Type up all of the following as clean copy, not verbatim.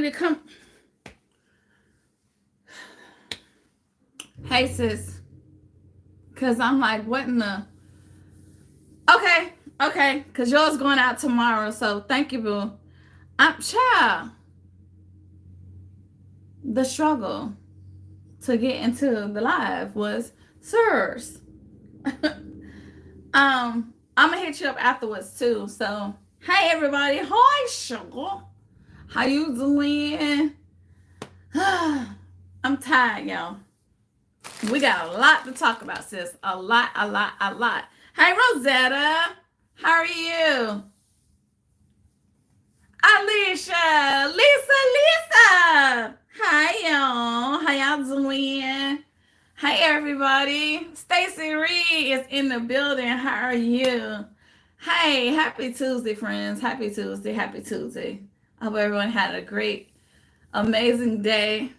me to come? Hey, sis. Because I'm like, what in the... Okay. Because yours going out tomorrow. So thank you, boo. Child. The struggle to get into the live was sirs. I'm gonna hit you up afterwards too. So hey everybody, hi sugar. How you doing? I'm tired, y'all. We got a lot to talk about, sis. A lot. Hey Rosetta, how are you? Alicia, Lisa. Hi y'all. How y'all doing? Hi everybody. Stacy Reed is in the building. How are you? Hey, happy Tuesday, friends. Happy Tuesday. I hope everyone had a great, amazing day.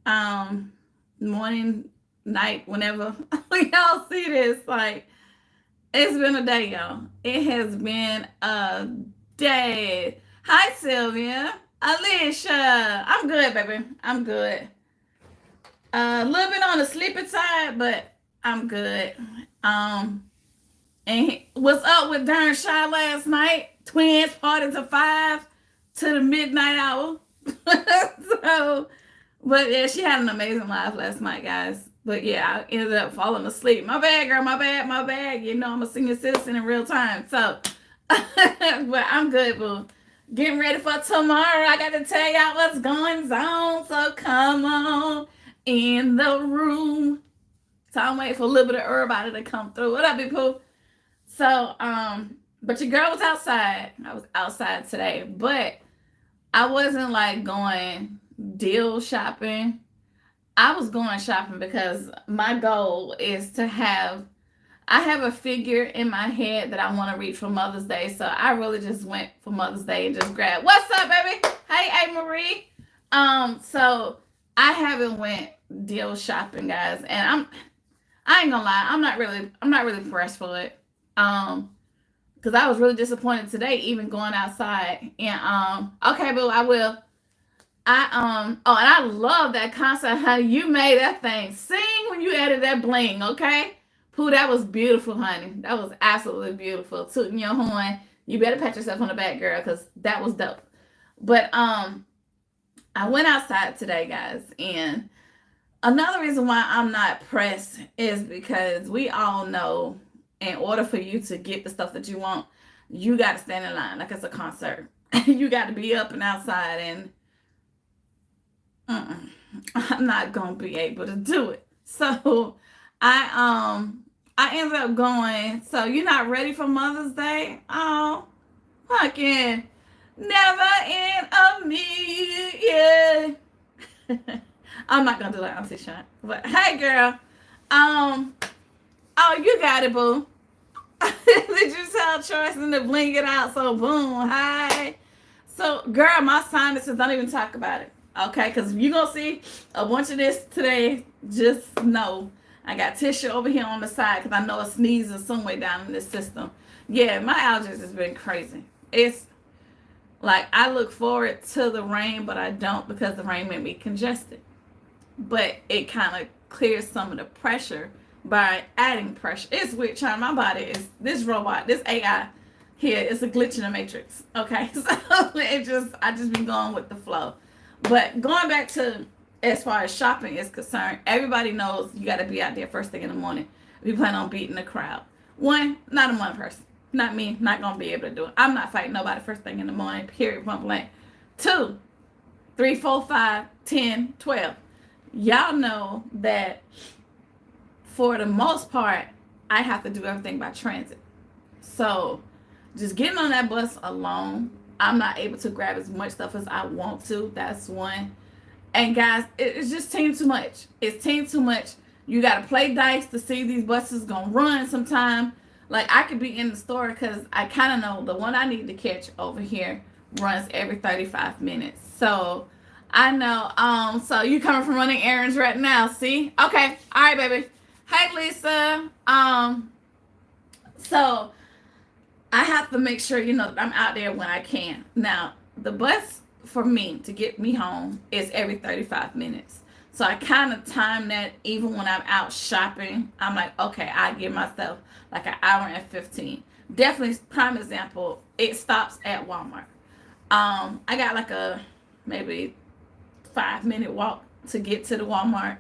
Morning, night, whenever y'all see this. Like, it's been a day, y'all. It has been a day. Hi, Sylvia. Alicia. I'm good, baby. I'm good. A little bit on the sleepy side, but I'm good. And what's up with Darn Shy last night? Twins party to 5 to the midnight hour. So, but yeah, she had an amazing life last night, guys. But yeah, I ended up falling asleep. My bad, girl. My bad. You know, I'm a senior citizen in real time. So, but I'm good, boo. Getting ready for tomorrow. I got to tell y'all what's going on. So come on in the room. So I'm waiting for a little bit of everybody to come through. What up, Big Pooh? So, but your girl was outside. I was outside today, but I wasn't like going deal shopping. I was going shopping because my goal is to I have a figure in my head that I want to reach for Mother's Day. So I really just went for Mother's Day and just grabbed, what's up, baby? Hey, Marie. So I haven't went deal shopping, guys. And I ain't gonna lie, I'm not really pressed for it. Because I was really disappointed today, even going outside. And okay, boo, I will. And I love that concert, honey. You made that thing sing when you added that bling, okay? Pooh, that was beautiful, honey. That was absolutely beautiful. Tooting your horn. You better pat yourself on the back, girl, because that was dope. But I went outside today, guys, and another reason why I'm not pressed is because we all know in order for you to get the stuff that you want, you got to stand in line like it's a concert. You got to be up and outside, and I'm not gonna be able to do it. So I ended up going. So you're not ready for Mother's Day? Oh, fucking never in a million. I'm not gonna do that Auntie Sean. But hey, girl. Oh, you got it, boo. Did you tell Choice to bling it out? So boom, hi. So, girl, my sinuses, don't even talk about it. Okay, because you're going to see a bunch of this today. Just know I got tissue over here on the side because I know a sneeze is somewhere down in this system. Yeah, my allergies has been crazy. It's like I look forward to the rain, but I don't because the rain made me congested. But it kind of clears some of the pressure by adding pressure. It's weird, child. My body is, this robot, this AI here, it's a glitch in the matrix. Okay, so I just been going with the flow. But going back to as far as shopping is concerned, everybody knows you got to be out there first thing in the morning if you plan on beating the crowd. One, not a one person. Not me. Not going to be able to do it. I'm not fighting nobody first thing in the morning, period, point blank. 2, 3, 4, 5, 10, 12. Y'all know that for the most part, I have to do everything by transit. So just getting on that bus alone, I'm not able to grab as much stuff as I want to. That's one. And guys, it's just too much. It's too much. You got to play dice to see these buses going to run sometime. Like I could be in the store because I kind of know the one I need to catch over here runs every 35 minutes. So I know. So you coming from running errands right now. See? Okay. All right, baby. Hey, Lisa. So I have to make sure, that I'm out there when I can. Now, the bus for me to get me home is every 35 minutes. So I kind of time that even when I'm out shopping. I'm like, okay, I give myself like an hour and 15. Definitely, prime example, it stops at Walmart. I got like a maybe 5 minute walk to get to the Walmart,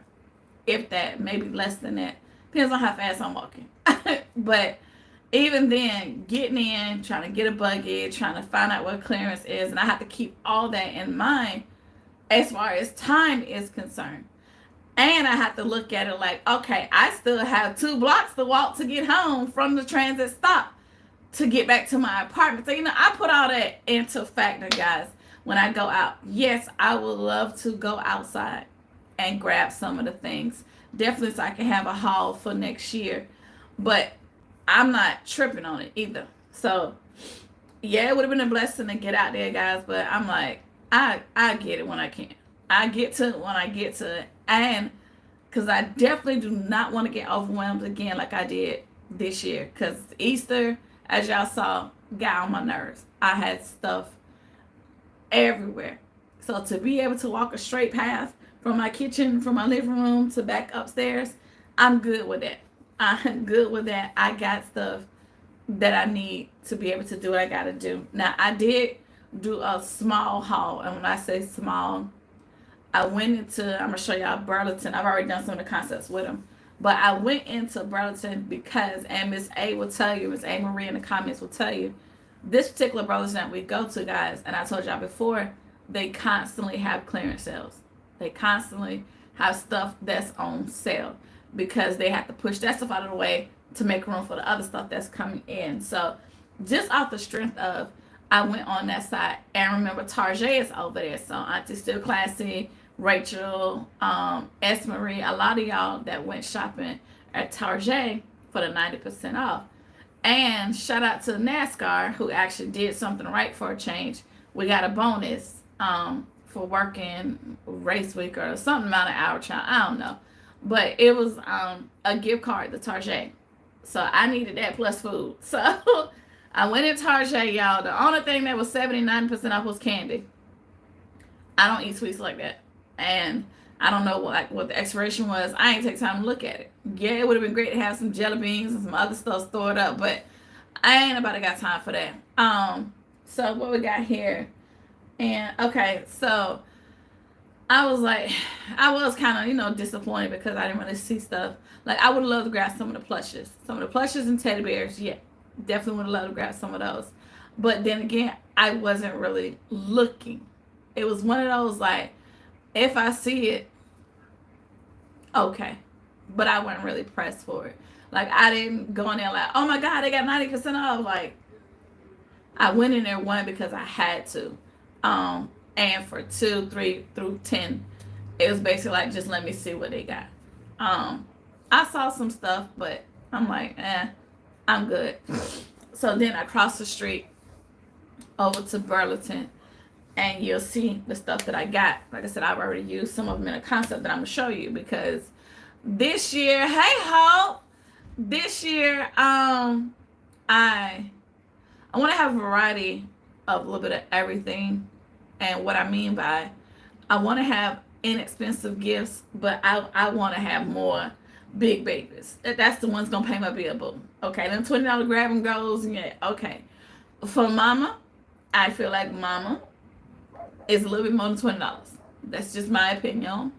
if that, maybe less than that. Depends on how fast I'm walking. But even then, getting in, trying to get a buggy, trying to find out what clearance is, and I have to keep all that in mind as far as time is concerned. And I have to look at it like, okay, I still have 2 blocks to walk to get home from the transit stop to get back to my apartment. So, I put all that into factor, guys, when I go out. Yes, I would love to go outside and grab some of the things. Definitely so I can have a haul for next year. But I'm not tripping on it either. So, yeah, it would have been a blessing to get out there, guys. But I'm like, I get it when I can. I get to it when I get to it. And because I definitely do not want to get overwhelmed again like I did this year. Because Easter, as y'all saw, got on my nerves. I had stuff everywhere. So to be able to walk a straight path from my kitchen, from my living room to back upstairs, I'm good with that. I'm good with that. I got stuff that I need to be able to do what I got to do. Now, I did do a small haul. And when I say small, I went into, I'm going to show y'all Burlington. I've already done some of the concepts with them. But I went into Burlington because, and Miss A will tell you, Miss A Marie in the comments will tell you, this particular Burlington that we go to, guys, and I told y'all before, they constantly have clearance sales. They constantly have stuff that's on sale because they have to push that stuff out of the way to make room for the other stuff that's coming in. So just off the strength of, I went on that side, and remember Tarjay is over there. So Auntie Still Classy, Rachel, S. Marie, a lot of y'all that went shopping at Tarjay for the 90% off. And shout out to NASCAR, who actually did something right for a change. We got a bonus for working race week or something amount of hour child. I don't know. But it was a gift card to Tarjay. So I needed that plus food. So I went in Tarjay, y'all. The only thing that was 79% off was candy. I don't eat sweets like that. And I don't know what the expiration was. I ain't take time to look at it. Yeah, it would have been great to have some jelly beans and some other stuff stored up, but I ain't about to got time for that. So what we got here? And okay, so I was like, I was kind of, disappointed because I didn't really see stuff. Like, I would love to grab some of the plushes. Some of the plushes and teddy bears, yeah. Definitely would love to grab some of those. But then again, I wasn't really looking. It was one of those, like, if I see it, okay. But I wasn't really pressed for it. Like, I didn't go in there like, oh my God, they got 90% off. Like, I went in there, one, because I had to. And for 2, 3 through 10, it was basically like, just let me see what they got. I saw some stuff, but I'm like, I'm good. So then I crossed the street over to Burlington, and you'll see the stuff that I got. Like I said, I've already used some of them in a concept that I'm going to show you, because this year, hey ho, this year, I want to have a variety of a little bit of everything. And what I mean by, I want to have inexpensive gifts, but I want to have more big babies. That's the one's gonna pay my bill, boo. Okay, them $20 grab and goes, yeah, okay. For mama, I feel like mama is a little bit more than $20. That's just my opinion.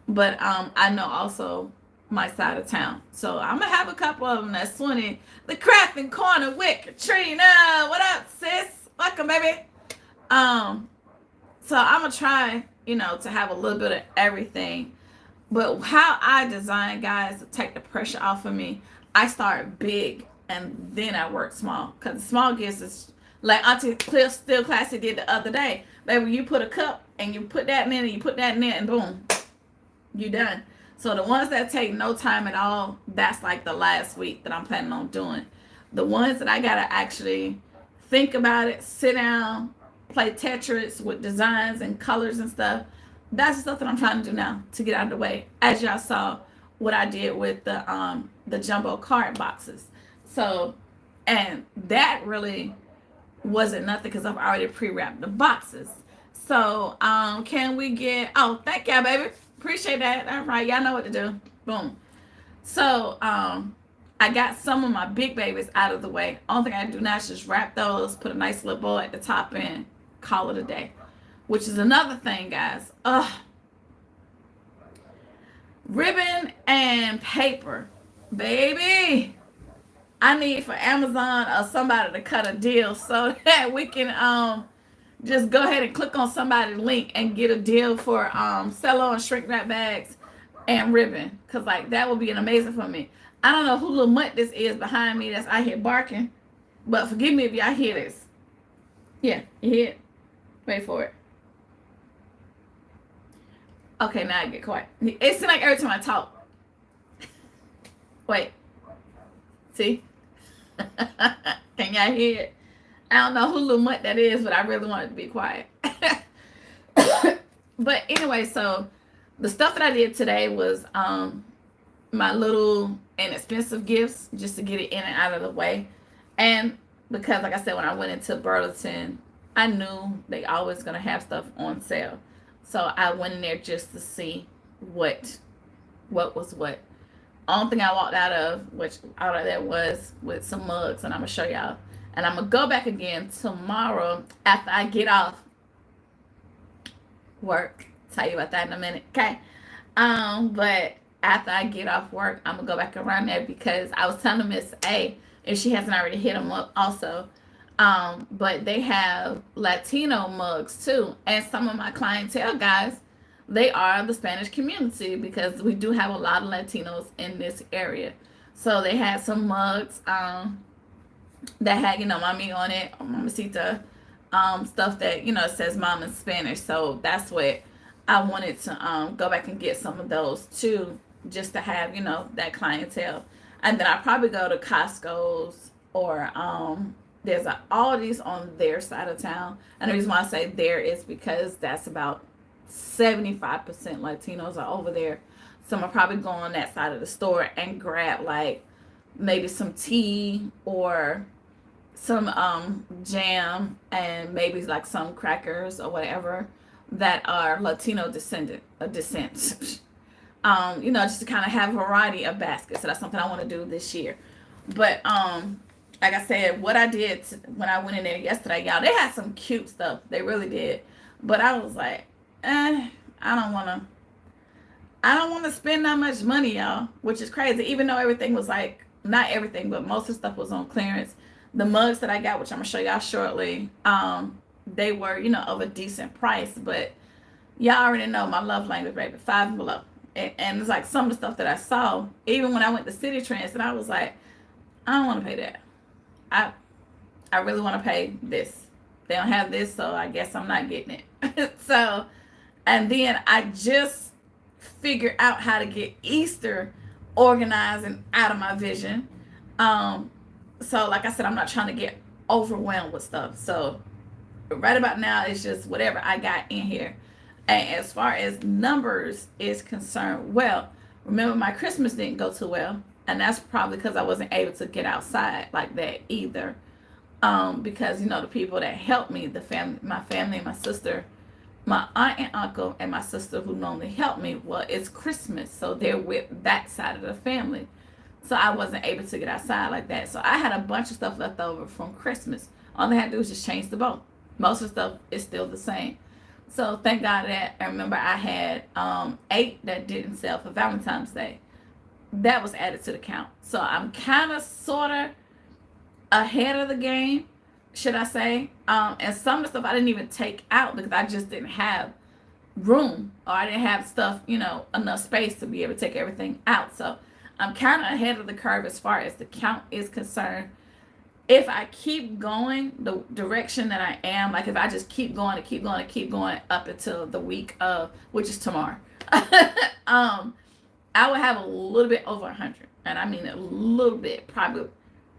But I know also my side of town. So I'm gonna have a couple of them that's 20. The crafting corner with Katrina. What up, sis? Welcome, baby. So I'm gonna try, to have a little bit of everything. But how I design, guys, to take the pressure off of me, I start big and then I work small. Because small gifts is like Auntie Cliff Still Classy did the other day. Baby, you put a cup and you put that in and you put that in there and boom, you done. So the ones that take no time at all, that's like the last week that I'm planning on doing. The ones that I gotta actually think about it, sit down, play Tetris with designs and colors and stuff, that's the stuff that I'm trying to do now to get out of the way. As y'all saw what I did with the jumbo card boxes. So, and that really wasn't nothing because I've already pre-wrapped the boxes. So, can we get, oh, thank y'all, baby. Appreciate that. All right, y'all know what to do. Boom. So, I got some of my big babies out of the way. Only thing I do now is just wrap those, put a nice little bow at the top and call it a day. Which is another thing, guys. Ribbon and paper. Baby, I need for Amazon or somebody to cut a deal so that we can just go ahead and click on somebody's link and get a deal for sell-on shrink wrap bags and ribbon. Cause like that would be an amazing for me. I don't know who little mutt this is behind me that's out here barking, but forgive me if y'all hear this. Yeah, you hear it? Wait for it. Okay, now I get quiet. It seems like every time I talk. Wait. See? Can y'all hear it? I don't know who little mutt that is, but I really wanted to be quiet. But anyway, so the stuff that I did today was my little inexpensive gifts just to get it in and out of the way. And because like I said, when I went into Burlington, I knew they always going to have stuff on sale. So I went in there just to see what was what. Only thing I walked out of there was with some mugs, and I'm going to show y'all. And I'm going to go back again tomorrow after I get off work. Tell you about that in a minute, okay? But after I get off work, I'm going to go back around there because I was telling Miss A, if she hasn't already hit them up also, but they have Latino mugs too. And some of my clientele, guys, they are the Spanish community because we do have a lot of Latinos in this area. So they had some mugs that had, mommy on it, mamacita, stuff that, says mom in Spanish. So that's what I wanted to go back and get some of those too, just to have, that clientele. And then I probably go to Costco's or there's a Aldi's on their side of town. And the reason why I say there is because that's about 75% Latinos are over there. So I'm gonna probably go on that side of the store and grab like maybe some tea or some jam and maybe like some crackers or whatever that are Latino descent. Just to kind of have a variety of baskets. So that's something I want to do this year. But like I said, what I did when I went in there yesterday, y'all, they had some cute stuff. They really did. But I was like, I don't want to spend that much money, y'all, which is crazy. Even though everything was like, not everything, but most of the stuff was on clearance. The mugs that I got, which I'm going to show y'all shortly, they were, of a decent price. But y'all already know my love language, baby, 5 and below. And it's like some of the stuff that I saw, even when I went to City Trends, and I was like, I don't want to pay that. I really want to pay this. They don't have this, so I guess I'm not getting it. So, and then I just figured out how to get Easter organized and out of my vision. So like I said, I'm not trying to get overwhelmed with stuff. So right about now, it's just whatever I got in here. And as far as numbers is concerned, well, remember my Christmas didn't go too well. And that's probably because I wasn't able to get outside like that either. Because, the people that helped me, my family, my sister, my aunt and uncle, and my sister who normally help me, well, it's Christmas. So they're with that side of the family. So I wasn't able to get outside like that. So I had a bunch of stuff left over from Christmas. All I had to do was just change the bow. Most of the stuff is still the same. So thank God that I remember I had 8 that didn't sell for Valentine's Day. That was added to the count. So I'm kind of sort of ahead of the game, should I say. And some of the stuff I didn't even take out because I just didn't have room, or I didn't have stuff, enough space to be able to take everything out. So I'm kind of ahead of the curve as far as the count is concerned. If I keep going the direction that I am, like if I just keep going and keep going and keep going up until the week of, which is tomorrow, I would have a little bit over 100. And I mean a little bit, probably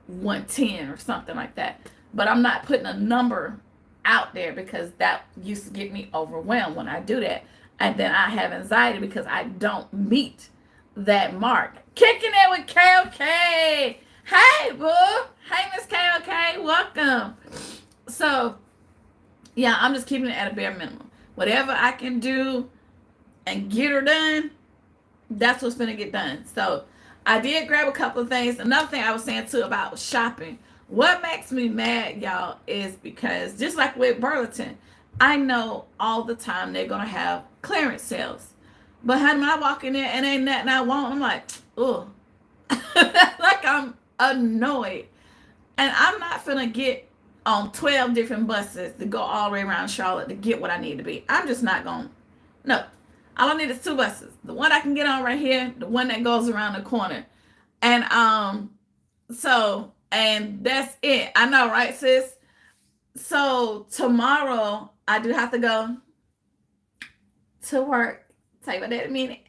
110 or something like that. But I'm not putting a number out there because that used to get me overwhelmed when I do that. And then I have anxiety because I don't meet that mark. Kicking it with KOK. Hey, boo. Hey, Miss KOK. Welcome. So, yeah, I'm just keeping it at a bare minimum. Whatever I can do and get her done, that's what's gonna get done. So I did grab a couple of things. Another thing I was saying too about shopping. What makes me mad, y'all, is because just like with Burlington, I know all the time they're gonna have clearance sales. But when I walk in there and ain't nothing I want, I'm like, oh, like I'm annoyed. And I'm not finna get on 12 different buses to go all the way around Charlotte to get what I need to be. I'm just not going. No. All I need is two buses. The one I can get on right here, the one that goes around the corner. And and that's it. I know, right, sis? So tomorrow I do have to go to work. Tell you about that in a minute.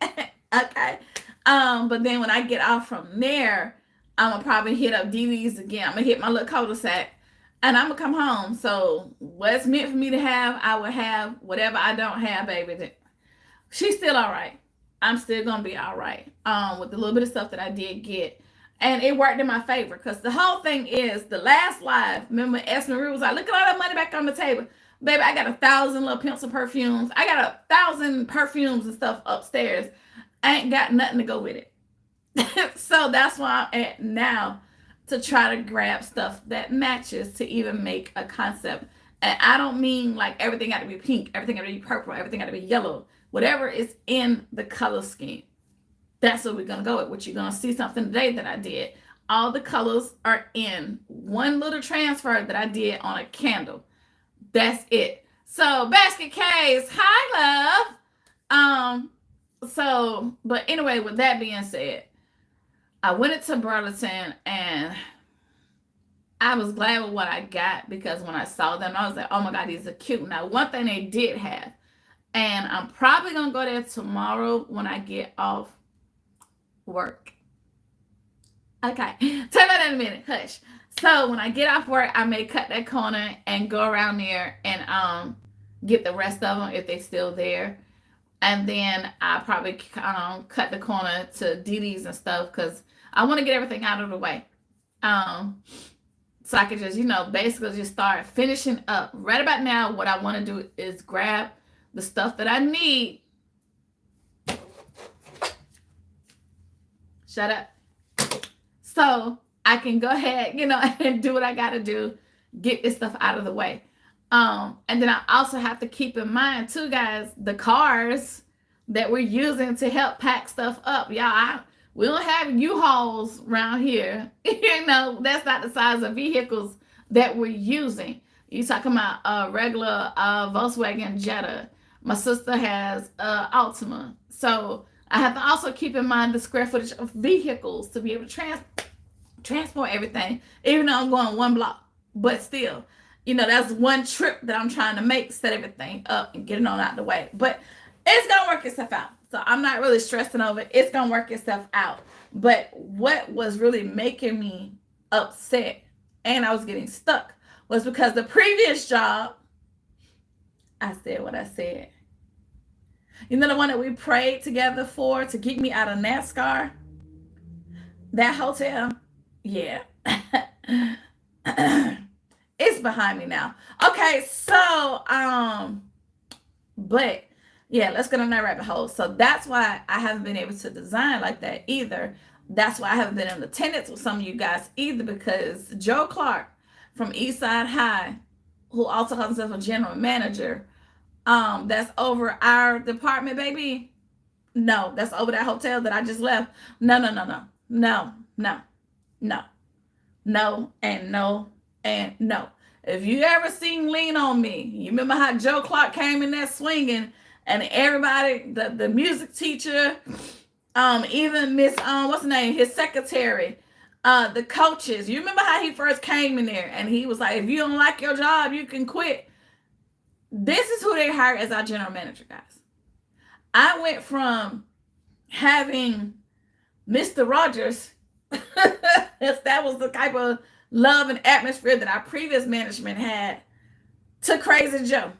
Okay. But then when I get off from there, I'm gonna probably hit up DD's again. I'm gonna hit my little cul-de-sac and I'm gonna come home. So what's meant for me to have, I will have. Whatever I don't have, baby, she's still all right. I'm still gonna be all right. With the little bit of stuff that I did get. And it worked in my favor because the whole thing is the last live. Remember, S. Marie was like, look at all that money back on the table. Baby, I got 1,000 little pencil perfumes. I got 1,000 perfumes and stuff upstairs. I ain't got nothing to go with it. So that's why I'm at now to try to grab stuff that matches to even make a concept. And I don't mean like everything got to be pink, everything got to be purple, everything got to be yellow. Whatever is in the color scheme. That's what we're going to go with. What you're going to see something today that I did. All the colors are in one little transfer that I did on a candle. That's it. So basket case. Hi, love. But anyway, with that being said, I went into Burlington and I was glad with what I got because when I saw them, I was like, oh my God, these are cute. Now, one thing they did have, and I'm probably going to go there tomorrow when I get off work. Okay. Tell me that in a minute. Hush. So when I get off work, I may cut that corner and go around there and get the rest of them if they're still there. And then I probably cut the corner to DD's and stuff because I want to get everything out of the way. So I can just, basically just start finishing up. Right about now, what I want to do is grab the stuff that I need. Shut up. So I can go ahead, and do what I got to do, get this stuff out of the way. And then I also have to keep in mind too, guys, the cars that we're using to help pack stuff up. Y'all, we don't have U-Hauls around here. That's not the size of vehicles that we're using. You talking about a regular Volkswagen Jetta. My sister has Altima. So I have to also keep in mind the square footage of vehicles to be able to transport everything, even though I'm going one block. But still, that's one trip that I'm trying to make, set everything up and get it on out the way. But it's going to work itself out. So I'm not really stressing over it. It's going to work itself out. But what was really making me upset and I was getting stuck was because the previous job, I said what I said. The one that we prayed together for to get me out of NASCAR? That hotel? Yeah. It's behind me now. Okay, so, but yeah, let's get on that rabbit hole. So that's why I haven't been able to design like that either. That's why I haven't been in attendance with some of you guys either, because Joe Clark from Eastside High, who also calls himself a general manager, that's over our department, baby. No, that's over that hotel that I just left. No, and no, and no. If you ever seen Lean on Me, you remember how Joe Clark came in there swinging and everybody, the music teacher, even Miss, what's her name, his secretary, the coaches. You remember how he first came in there and he was like, if you don't like your job, you can quit. This is who they hired as our general manager, guys. I went from having Mr. Rogers, that was the type of love and atmosphere that our previous management had, to Crazy Joe.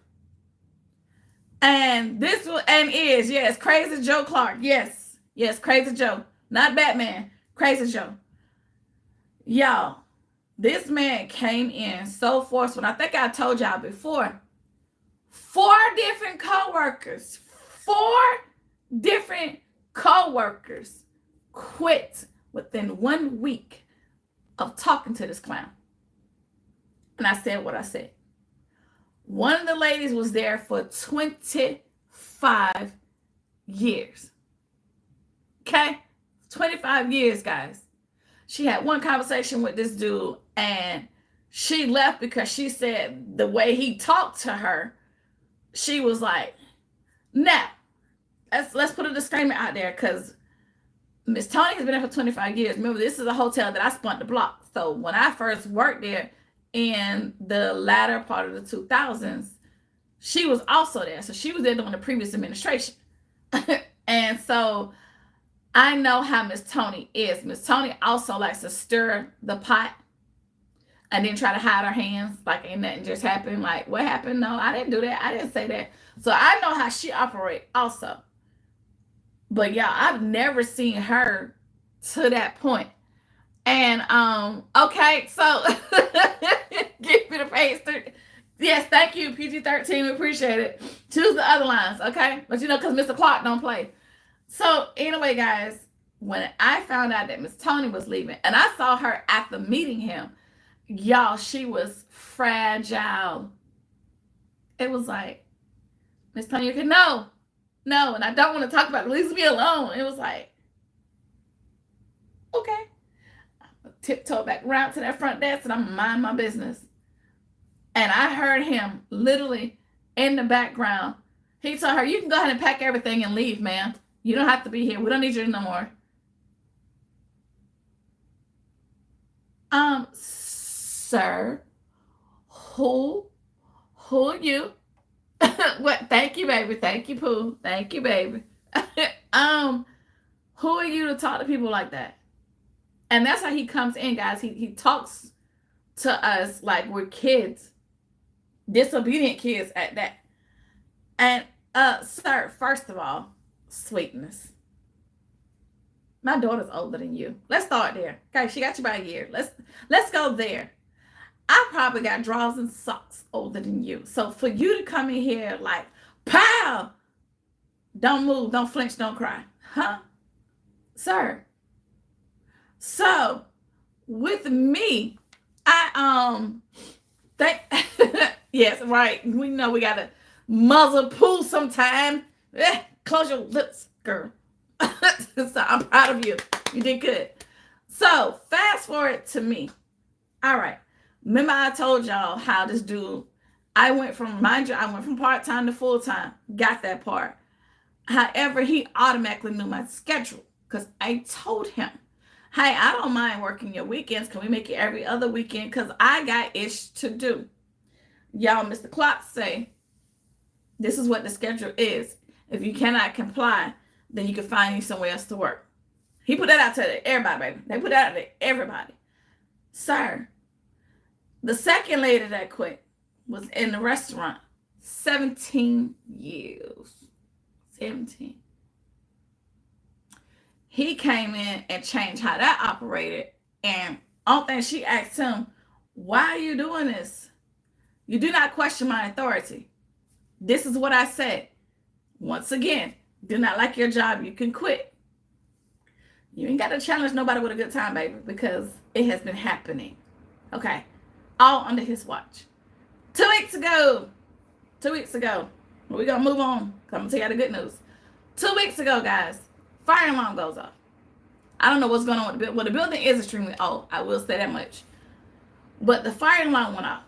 And yes, Crazy Joe Clark. Yes, Crazy Joe. Not Batman, Crazy Joe. Y'all, this man came in so forceful. I think I told y'all before, 4 different co-workers, 4 different co-workers quit within 1 week of talking to this clown. And I said what I said. One of the ladies was there for 25 years. Okay? 25 years, guys. She had one conversation with this dude and she left because she said the way he talked to her, she was like, now, let's put a disclaimer out there because Miss Tony has been there for 25 years. Remember, this is a hotel that I spun the block. So when I first worked there in the latter part of the 2000s, she was also there. So she was there during the previous administration. And so I know how Miss Tony is. Miss Tony also likes to stir the pot and then try to hide her hands like ain't nothing just happened. Like, what happened? No, I didn't do that. I didn't say that. So I know how she operates also. But y'all, I've never seen her to that point. And okay, so give me the page 30. Yes, thank you, PG-13. We appreciate it. Choose the other lines, okay? But you know, because Mr. Clark don't play. So anyway, guys, when I found out that Miss Tony was leaving, and I saw her after meeting him, y'all, she was fragile. It was like, Miss Tony, you can no, and I don't want to talk about it. Leave me alone. It was like, okay. I tiptoe back around to that front desk and I'm mind my business. And I heard him literally in the background. He told her, you can go ahead and pack everything and leave, ma'am. You don't have to be here. We don't need you no more. Sir, who are you? What? Thank you, baby. Thank you, Pooh. Thank you, baby. Who are you to talk to people like that? And that's how he comes in, guys. He talks to us like we're kids, disobedient kids at that. And sir, first of all, sweetness. My daughter's older than you. Let's start there. Okay, she got you by a year. Let's go there. I probably got drawers and socks older than you. So for you to come in here like, pow, don't move, don't flinch, don't cry. Huh? Sir. So with me, I think yes, right. We know we gotta muzzle Pooh sometime. Close your lips, girl. So I'm proud of you. You did good. So fast forward to me. All right. Remember I told y'all how this dude, I went from part-time to full-time. Got that part. However, he automatically knew my schedule because I told him, hey, I don't mind working your weekends. Can we make it every other weekend? Because I got ish to do. Y'all, Mr. Clock say, this is what the schedule is. If you cannot comply, then you can find you somewhere else to work. He put that out to everybody, baby. They put that out to everybody. Sir, the second lady that quit was in the restaurant 17 years. 17. He came in and changed how that operated. And only thing she asked him, why are you doing this? You do not question my authority. This is what I said. Once again, do not like your job, you can quit. You ain't got to challenge nobody with a good time, baby, because it has been happening. Okay. All under his watch. 2 weeks ago. We're going to move on. I'm going to tell you the good news. 2 weeks ago, guys, fire alarm goes off. I don't know what's going on with the building. Well, the building is extremely old. I will say that much. But the fire alarm went off.